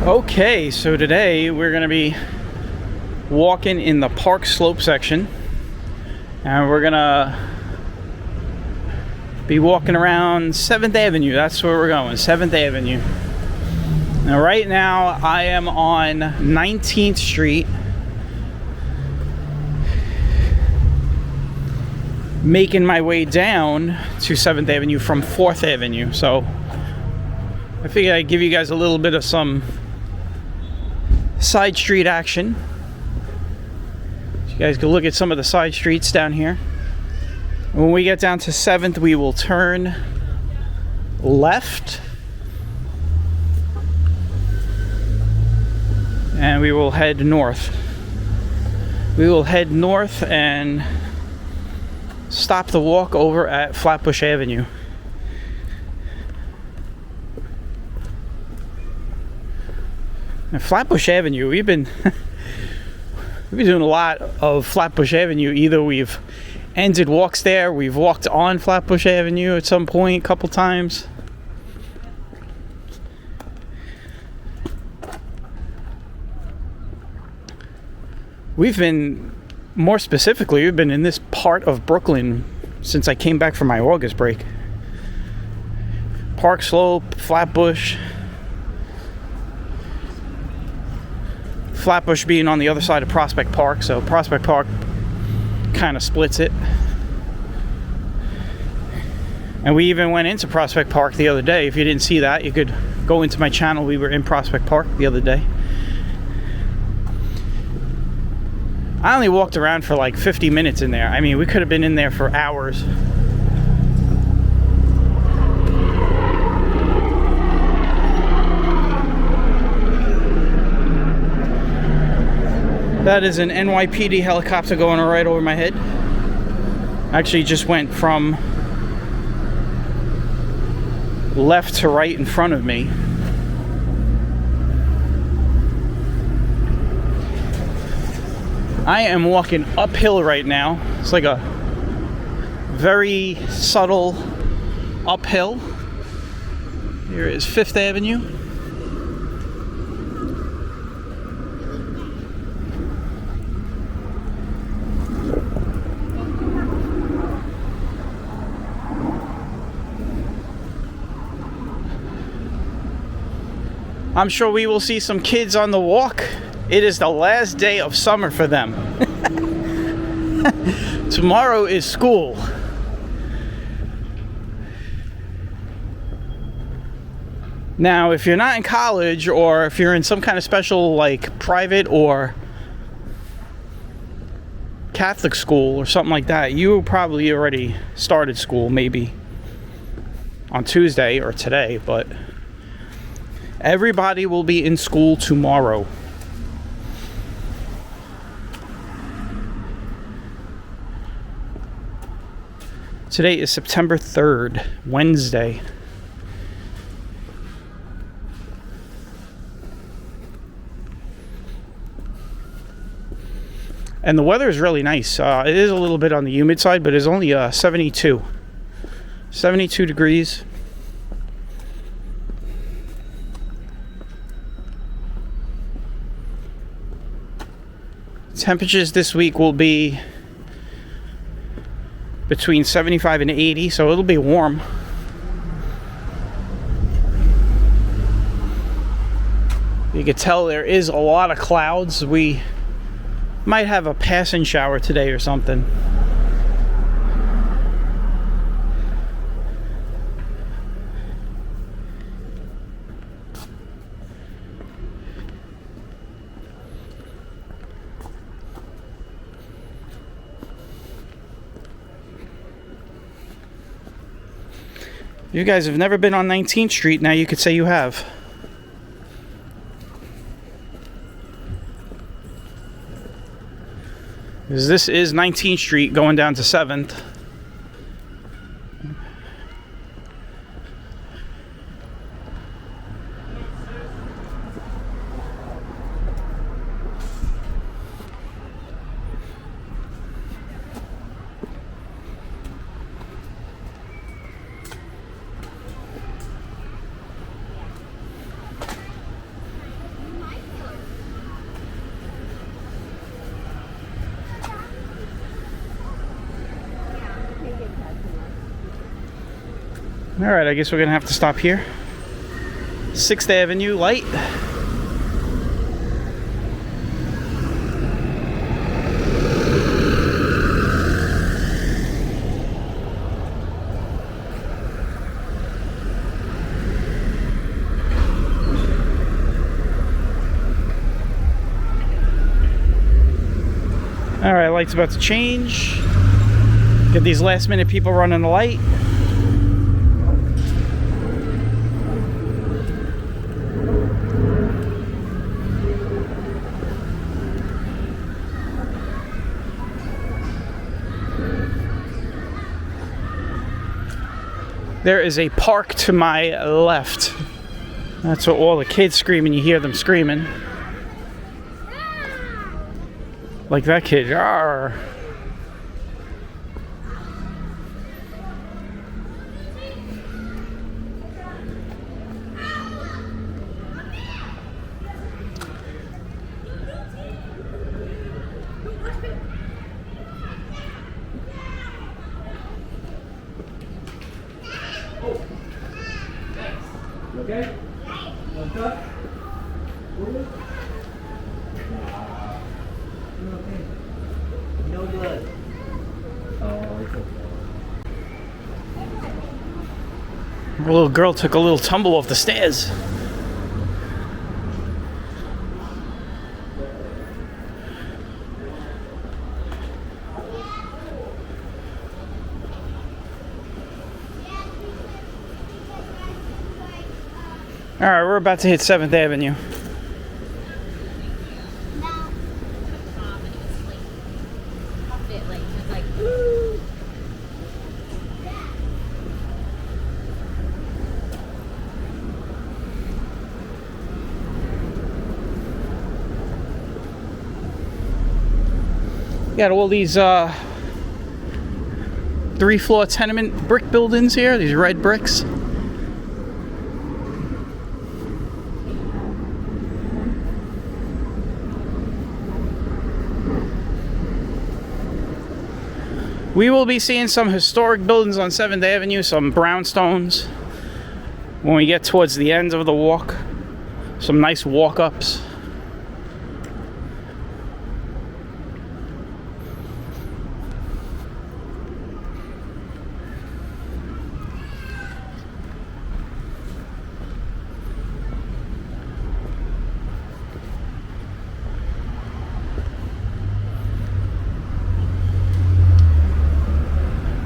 Okay, so today we're going to be walking in the Park Slope section, and we're going to be walking around 7th Avenue. That's where we're going, 7th Avenue. Now, right now, I am on 19th Street, making my way down to 7th Avenue from 4th Avenue. So I figured I'd give you guys a little bit of some side street action. So you guys can look at some of the side streets down here. When we get down to 7th, we will turn left and we will head north. We will head north and stop the walk over at Flatbush Avenue. Now, Flatbush Avenue, we've been doing a lot of Flatbush Avenue. Either we've ended walks there, we've walked on Flatbush Avenue at some point a couple times. We've been, more specifically, we've been in this part of Brooklyn since I came back from my August break. Park Slope, Flatbush. Flatbush being on the other side of Prospect Park, so Prospect Park kind of splits it. And we even went into Prospect Park the other day. If you didn't see that, you could go into my channel. We were in Prospect Park the other day. I only walked around for like 50 minutes in there. I mean, we could have been in there for hours. That is an NYPD helicopter going right over my head. Actually just went from left to right in front of me. I am walking uphill right now. It's like a very subtle uphill. Here is 5th Avenue. I'm sure we will see some kids on the walk. It is the last day of summer for them. Tomorrow is school. Now, if you're not in college, or if you're in some kind of special, like, private or Catholic school or something like that, you probably already started school, maybe on Tuesday or today, but everybody will be in school tomorrow. Today is September 3rd, Wednesday. And the weather is really nice. It is a little bit on the humid side, but it's only 72 degrees. Temperatures this week will be between 75 and 80, so it'll be warm. You can tell there is a lot of clouds. We might have a passing shower today or something. You guys have never been on 19th Street, now you could say you have. Because this is 19th Street going down to 7th. All right, I guess we're gonna have to stop here. 6th Avenue light. All right, light's about to change. Get these last minute people running the light. There is a park to my left. That's what all the kids screaming. You hear them screaming. Like that kid. Arr. Okay? One touch. Okay. No good. Oh, it's okay. A little girl took a little tumble off the stairs. All right, we're about to hit 7th Avenue. Got all these 3-floor tenement brick buildings here, these red bricks. We will be seeing some historic buildings on 7th Avenue, some brownstones when we get towards the end of the walk. Some nice walk-ups.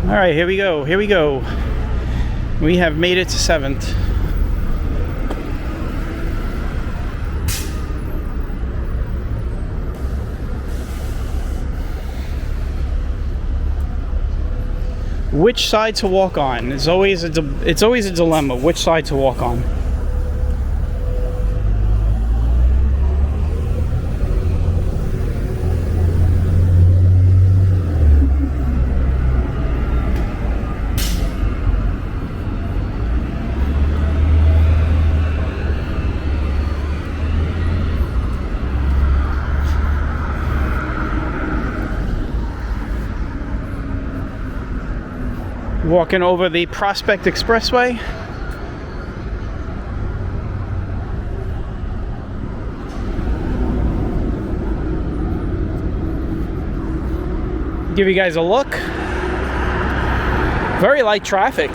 All right, here we go. Here we go. We have made it to 7th. Which side to walk on? It's always a dilemma. Which side to walk on? Walking over the Prospect Expressway. Give you guys a look. Very light traffic.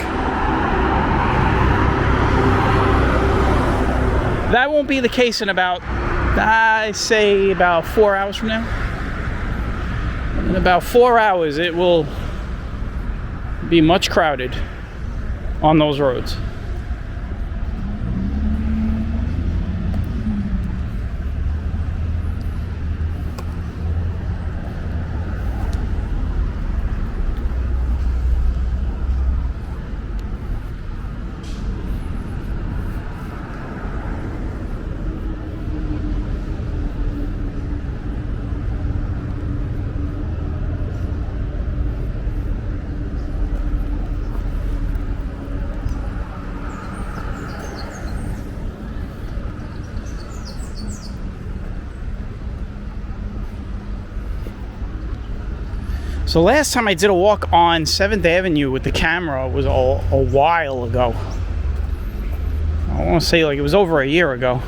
That won't be the case in about, I say, about 4 hours from now. In about 4 hours, it will be much crowded on those roads. So last time I did a walk on 7th Avenue with the camera was a while ago. I want to say like it was over a year ago.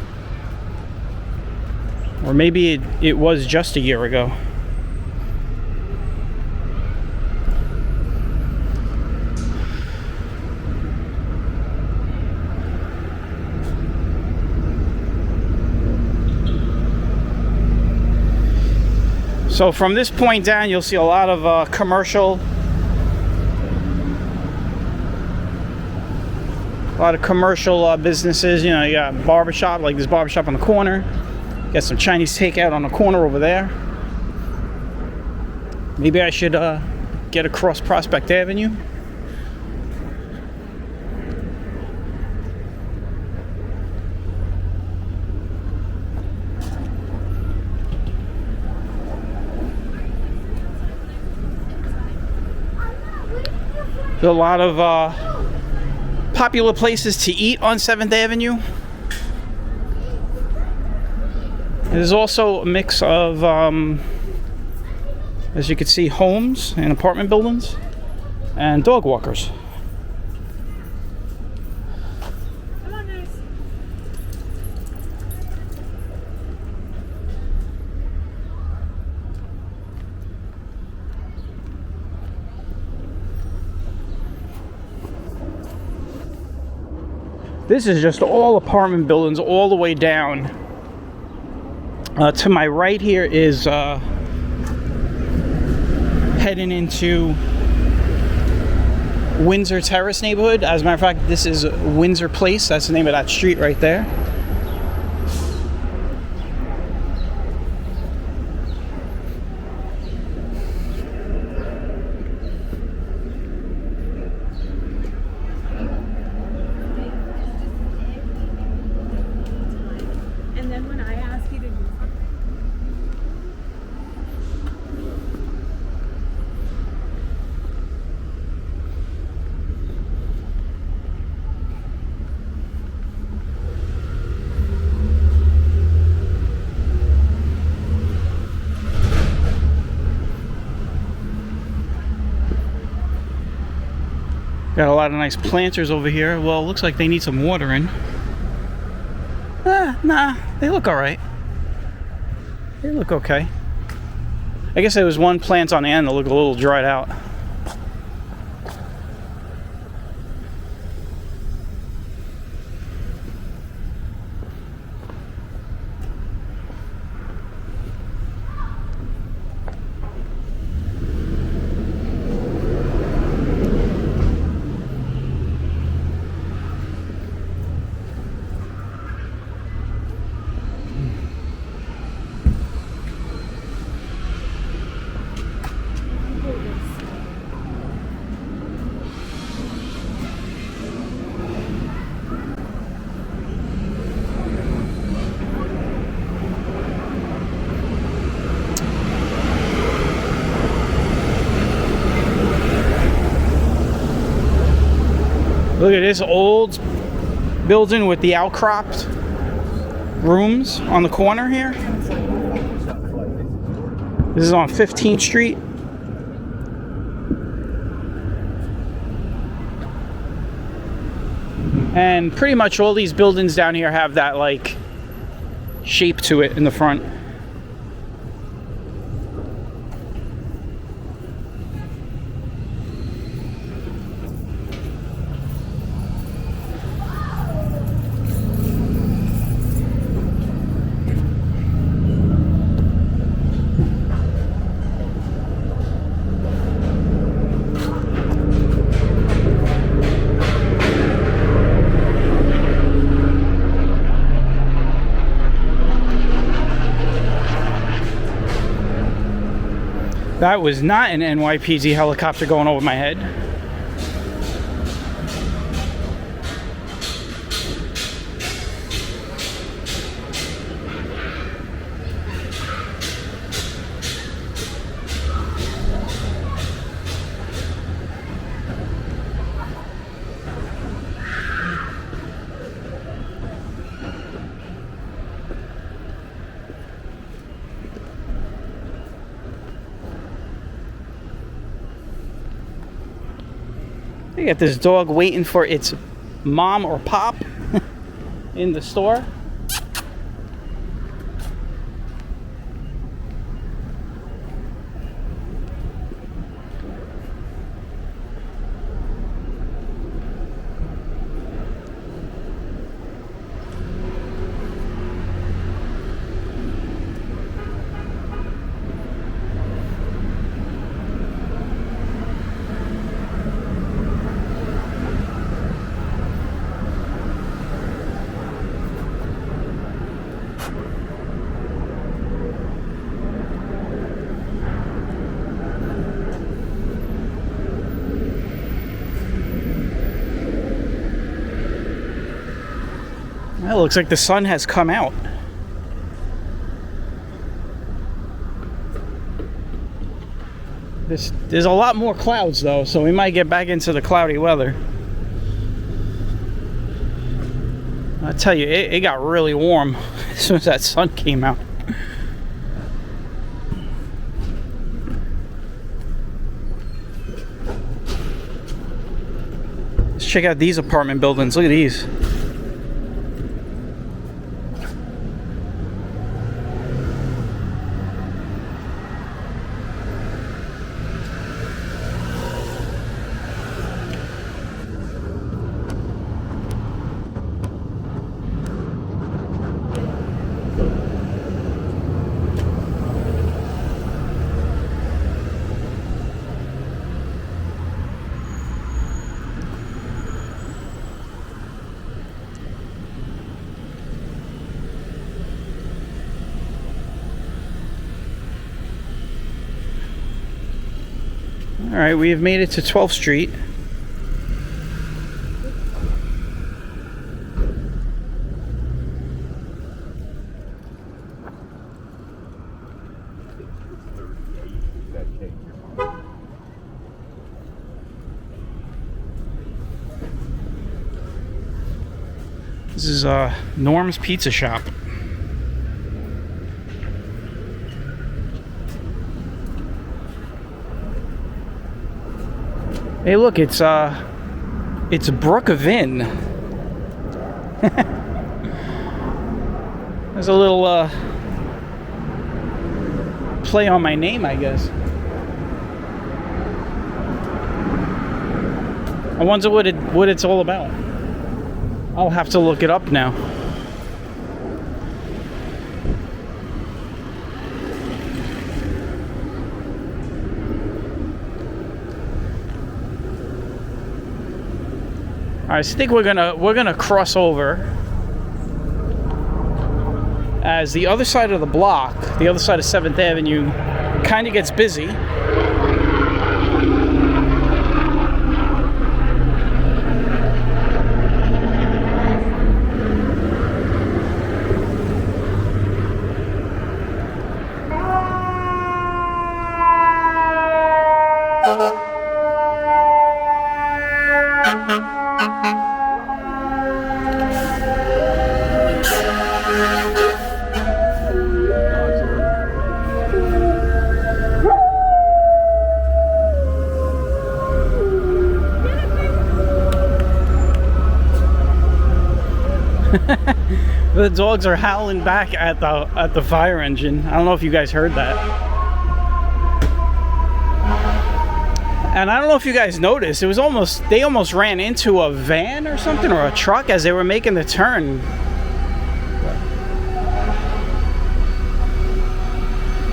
Or maybe it was just a year ago. So from this point down, you'll see a lot of commercial businesses. You know, you got barbershop, like this barbershop on the corner. You got some Chinese takeout on the corner over there. Maybe I should get across Prospect Avenue. There are a lot of popular places to eat on 7th Avenue. There's also a mix of, as you can see, homes and apartment buildings and dog walkers. Come on, guys. This is just all apartment buildings all the way down. To my right here is heading into Windsor Terrace neighborhood. As a matter of fact, this is Windsor Place. That's the name of that street right there. And then when I ask you to do something, Got a lot of nice planters over here. Well, it looks like they need some watering. Nah, they look alright. They look okay. I guess there was one plant on the end that looked a little dried out. Look at this old building with the outcropped rooms on the corner here. This is on 15th Street. And pretty much all these buildings down here have that like shape to it in the front. That was not an NYPD helicopter going over my head. You got this dog waiting for its mom or pop in the store. Well, it looks like the sun has come out. There's a lot more clouds though, so we might get back into the cloudy weather. I tell you, it got really warm as soon as that sun came out. Let's check out these apartment buildings. Look at these. All right, we have made it to 12th Street. This is Norm's Pizza Shop. Hey, look, it's Brook of Inn. There's a little play on my name, I guess. I wonder what it's all about. I'll have to look it up now. All right, so I think we're gonna cross over as the other side of the block, the other side of 7th Avenue, kind of gets busy. The dogs are howling back at the fire engine. I don't know if you guys heard that. And I don't know if you guys noticed, they almost ran into a van or something, or a truck as they were making the turn.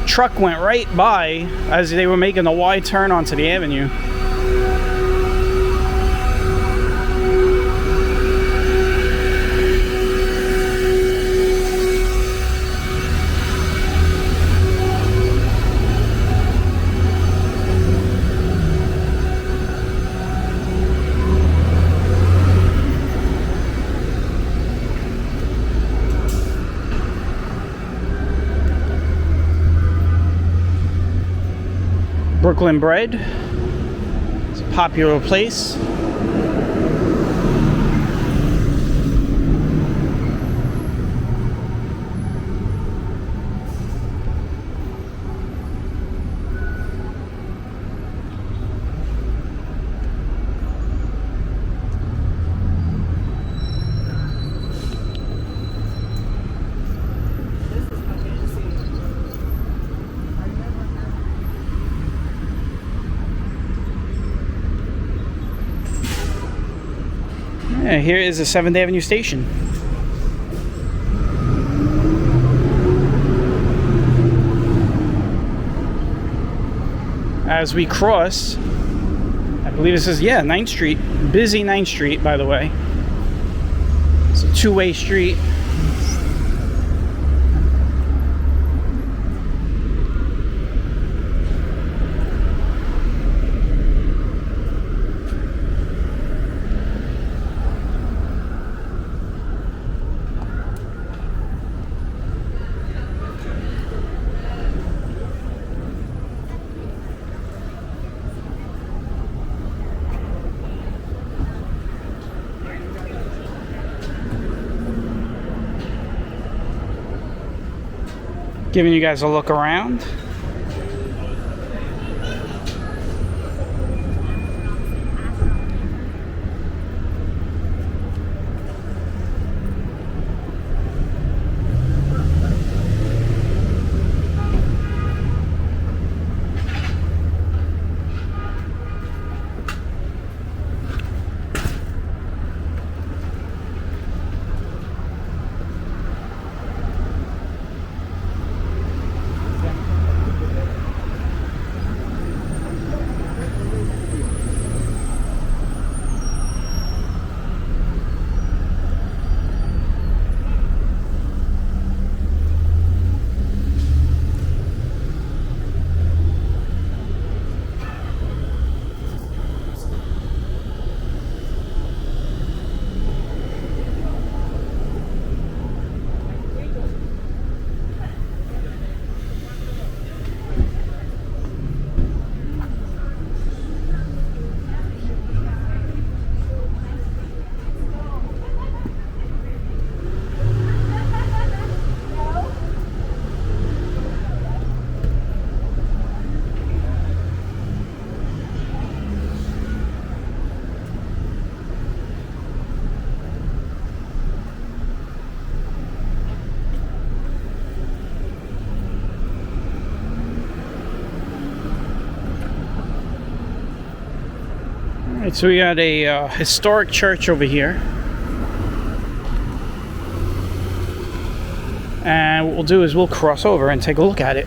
Truck went right by as they were making the wide turn onto the avenue. Brooklyn bread. It's a popular place. Yeah, here is the 7th Avenue station. As we cross, I believe this is, yeah, 9th Street. Busy 9th Street, by the way. It's a two-way street. Giving you guys a look around. Alright, so we got a historic church over here. And what we'll do is we'll cross over and take a look at it.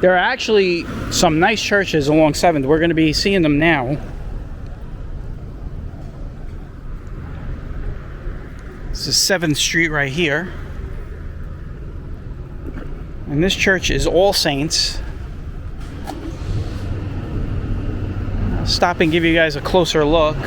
There are actually some nice churches along 7th. We're going to be seeing them now. This is 7th Street right here. And this church is All Saints. I'll stop and give you guys a closer look.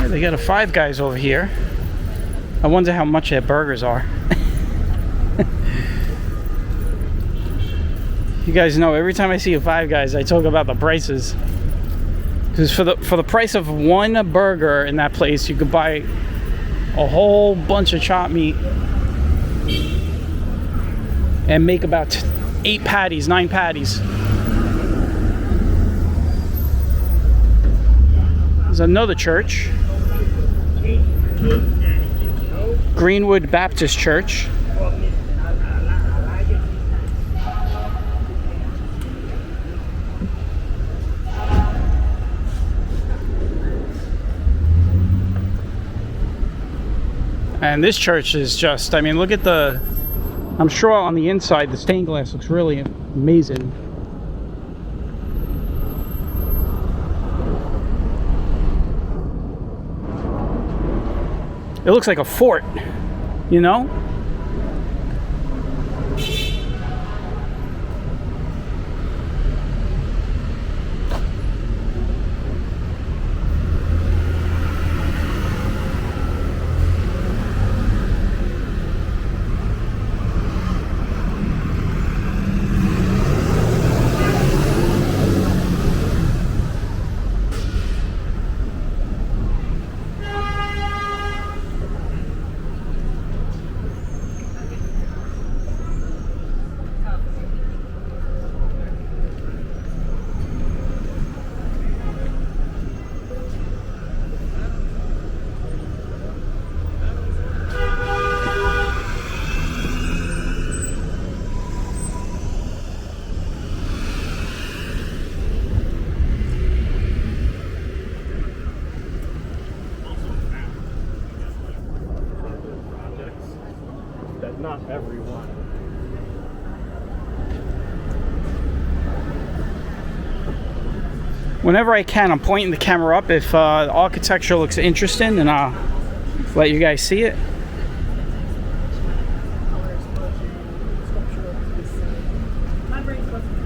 They got a Five Guys over here. I wonder how much their burgers are. You guys know every time I see a Five Guys, I talk about the prices. Because for the price of one burger in that place, you could buy a whole bunch of chopped meat and make about 8 patties, 9 patties. There's another church. Greenwood Baptist Church. And this church is just, I mean, look at the, I'm sure on the inside the stained glass looks really amazing. It looks like a fort, you know? Not everyone. Whenever I can, I'm pointing the camera up. If the architecture looks interesting, then I'll let you guys see it. My brain's wasn't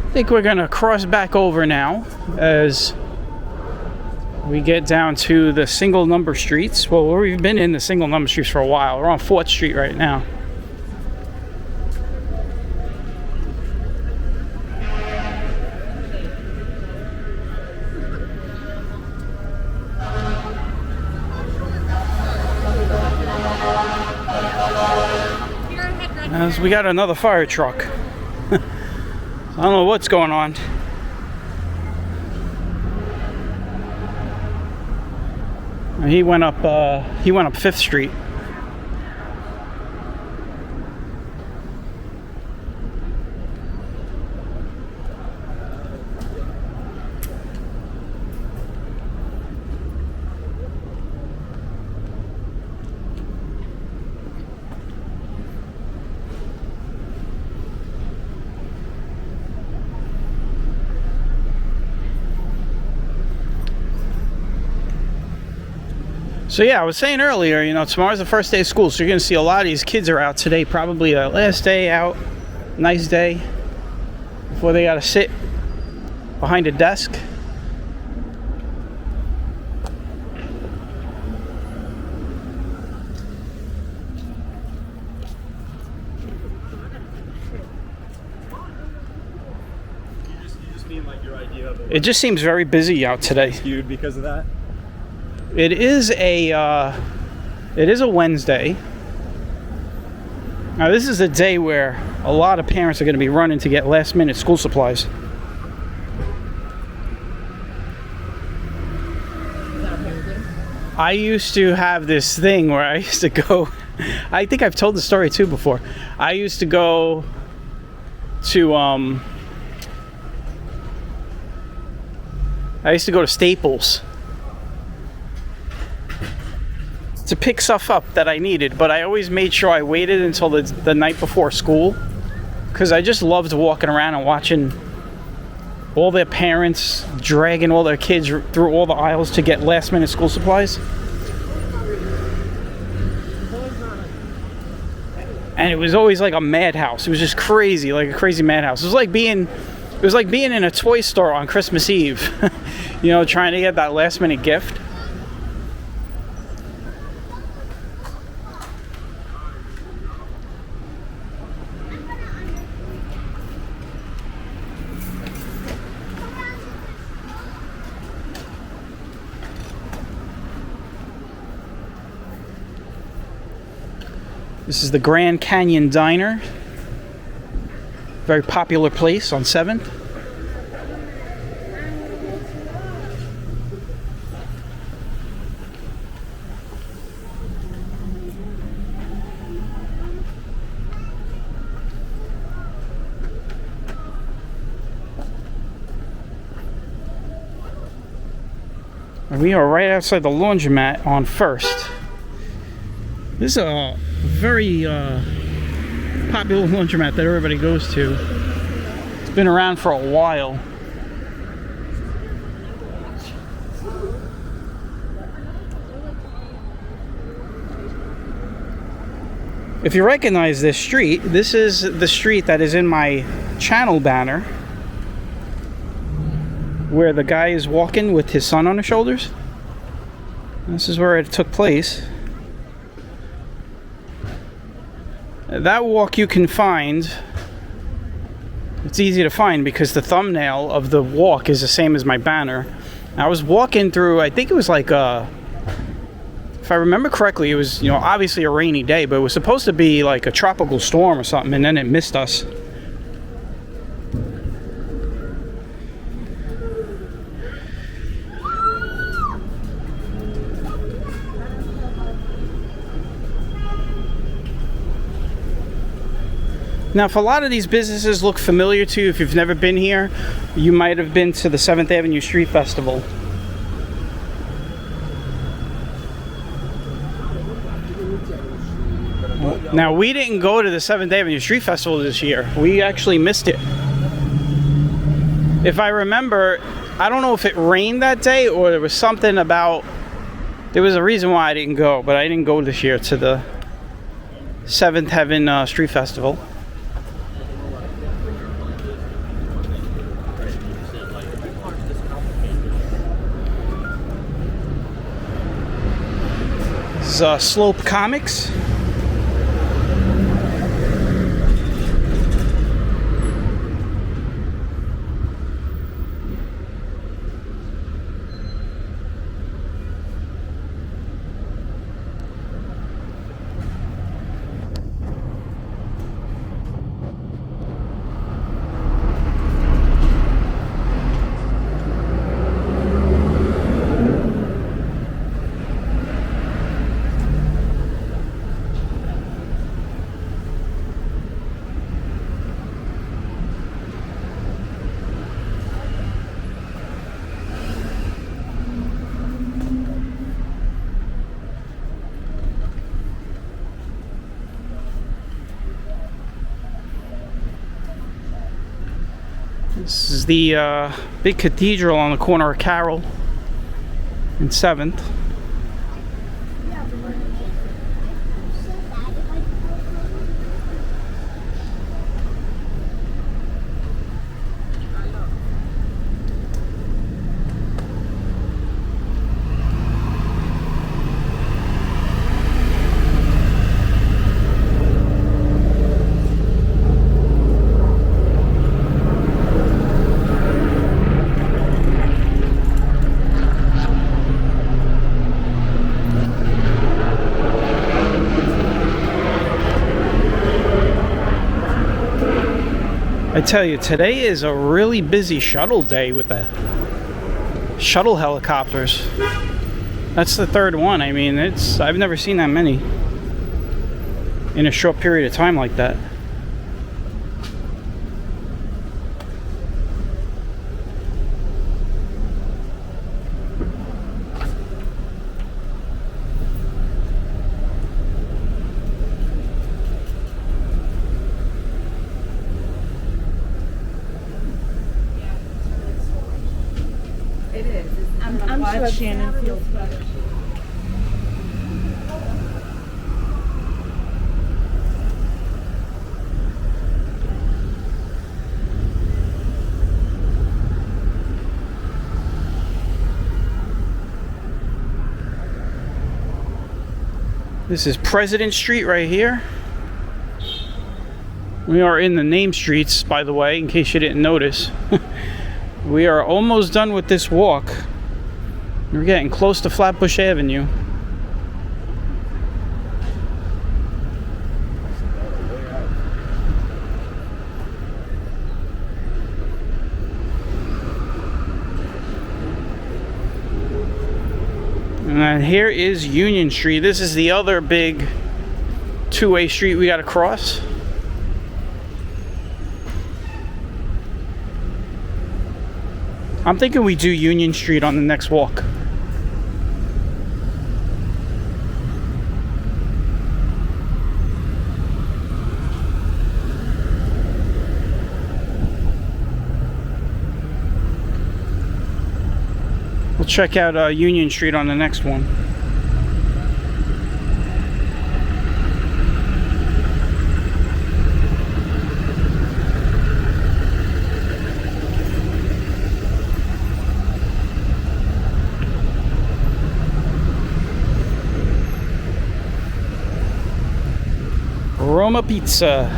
I think we're gonna cross back over now as we get down to the single number streets. Well, we've been in the single number streets for a while. We're on 4th Street right now. As we got another fire truck. I don't know what's going on. He went up 5th Street. So yeah, I was saying earlier, you know, tomorrow's the first day of school, so you're going to see a lot of these kids are out today. Probably the last day out. Nice day. Before they got to sit behind a desk. You just mean like your idea of It just seems very busy out today. skewed because of that? It is a Wednesday. Now this is a day where a lot of parents are going to be running to get last minute school supplies. I used to have this thing where I used to go, I think I've told the story too before. I used to go to Staples to pick stuff up that I needed, but I always made sure I waited until the night before school, because I just loved walking around and watching all their parents dragging all their kids through all the aisles to get last minute school supplies. And it was always like a madhouse. It was just crazy, like a crazy madhouse. It was like being in a toy store on Christmas Eve, you know, trying to get that last minute gift. This is the Grand Canyon Diner. Very popular place on 7th. We are right outside the laundromat on First. This is a very popular laundromat that everybody goes to. It's been around for a while. If you recognize this street, this is the street that is in my channel banner, where the guy is walking with his son on his shoulders. This is where it took place. That walk you can find. It's easy to find because the thumbnail of the walk is the same as my banner. I was walking through, I think it was like if I remember correctly, it was, obviously a rainy day, but it was supposed to be like a tropical storm or something, and then it missed us. Now, if a lot of these businesses look familiar to you, if you've never been here, you might have been to the 7th Avenue Street Festival. Now, we didn't go to the 7th Avenue Street Festival this year. We actually missed it. If I remember, I don't know if it rained that day or there was something about... There was a reason why I didn't go, but I didn't go this year to the 7th Heaven Street Festival. This is Slope Comics. This is the big cathedral on the corner of Carroll and 7th. I tell you, today is a really busy shuttle day with the shuttle helicopters. That's the third one. I mean, I've never seen that many in a short period of time like that. I'm sure Shannon feels better. This is President Street right here. We are in the name streets, by the way, in case you didn't notice. We are almost done with this walk. We're getting close to Flatbush Avenue. And here is Union Street. This is the other big two-way street we got to cross. I'm thinking we do Union Street on the next walk. check out Union Street on the next one. Roma Pizza.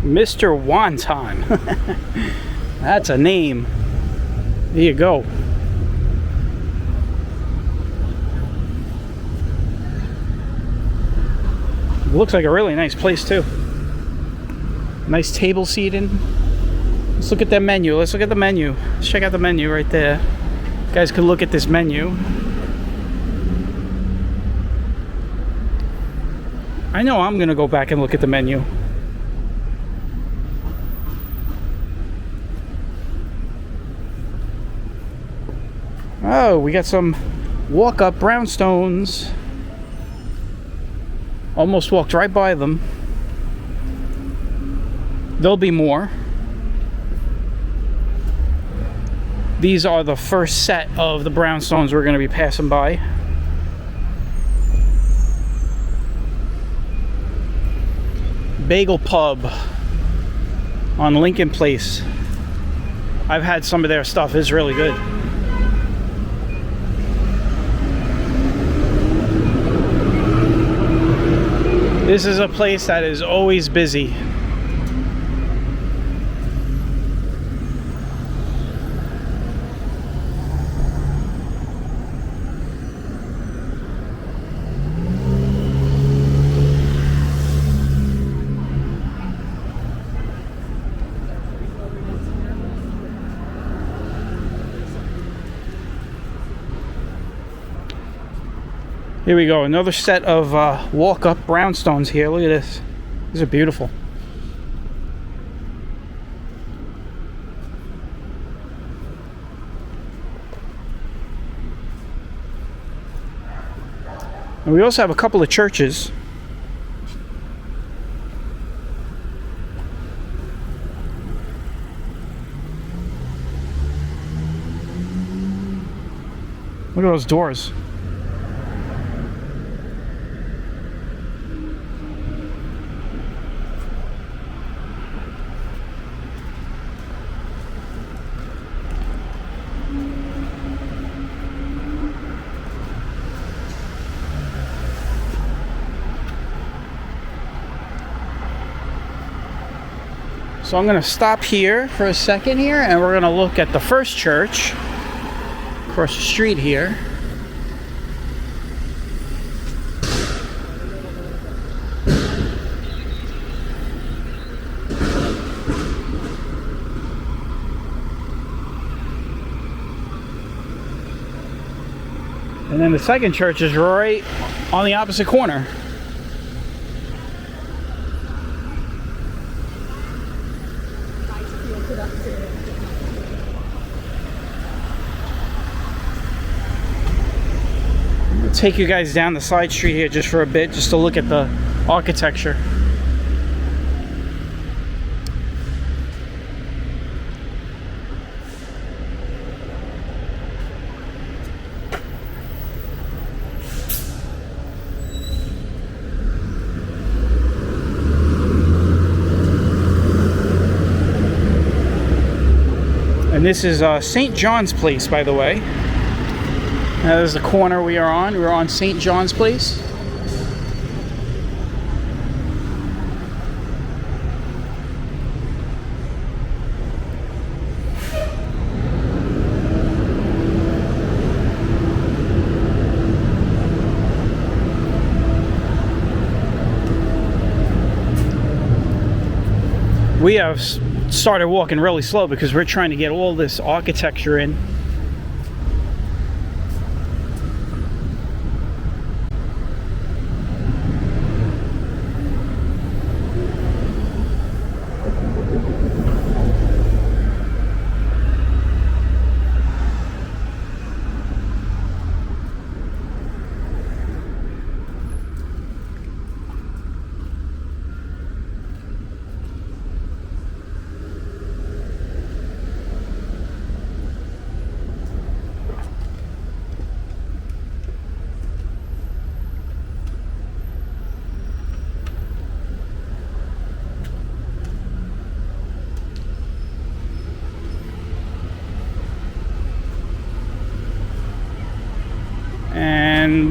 Mr. Wonton. That's a name. There you go. Looks like a really nice place too. Nice table seating. Let's look at that menu. Let's look at the menu. Let's check out the menu right there. You guys can look at this menu. I know I'm gonna go back and look at the menu. Oh, we got some walk-up brownstones. Almost walked right by them. There'll be more. These are the first set of the brownstones we're going to be passing by. Bagel Pub on Lincoln Place. I've had some of their stuff. It's really good. This is a place that is always busy. Here we go, another set of walk-up brownstones here. Look at this. These are beautiful. And we also have a couple of churches. Look at those doors. So I'm going to stop here for a second here, and we're going to look at the first church across the street here. And then the second church is right on the opposite corner. Take you guys down the side street here just for a bit, just to look at the architecture. And this is St. John's Place, by the way. That is the corner we are on. We're on St. John's Place. We have started walking really slow because we're trying to get all this architecture in.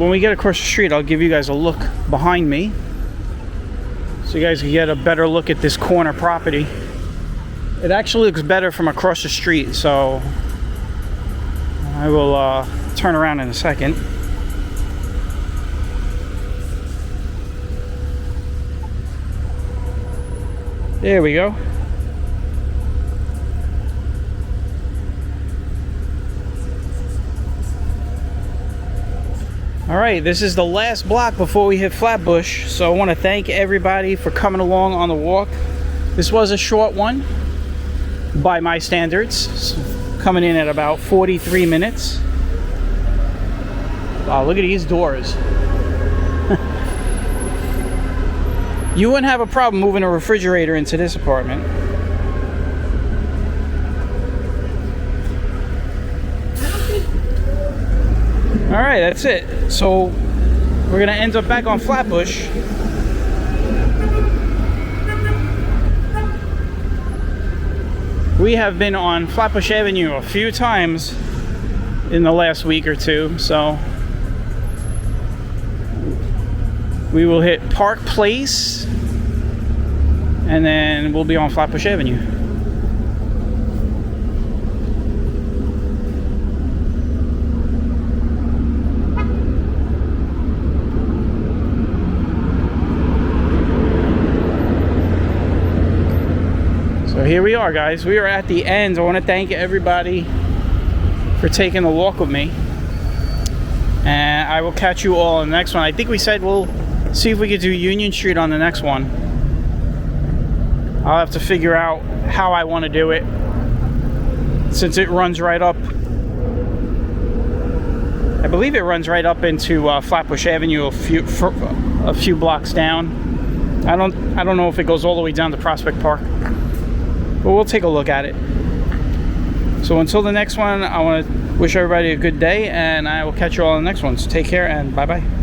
when we get across the street, I'll give you guys a look behind me, so you guys can get a better look at this corner property. It actually looks better from across the street, so I will turn around in a second. There we go. All right, this is the last block before we hit Flatbush, so I want to thank everybody for coming along on the walk. This was a short one by my standards, coming in at about 43 minutes. Wow, look at these doors. You wouldn't have a problem moving a refrigerator into this apartment. All right, that's it. So we're gonna end up back on Flatbush. We have been on Flatbush Avenue a few times in the last week or two, so we will hit Park Place and then we'll be on Flatbush Avenue. So here we are, guys. We are at the end. I want to thank everybody for taking the walk with me. And I will catch you all in the next one. I think we said we'll see if we could do Union Street on the next one. I'll have to figure out how I want to do it, since it runs right up. I believe it runs right up into Flatbush Avenue a few blocks down. I don't know if it goes all the way down to Prospect Park, but we'll take a look at it. So until the next one, I want to wish everybody a good day, and I will catch you all in the next one. So take care and bye-bye.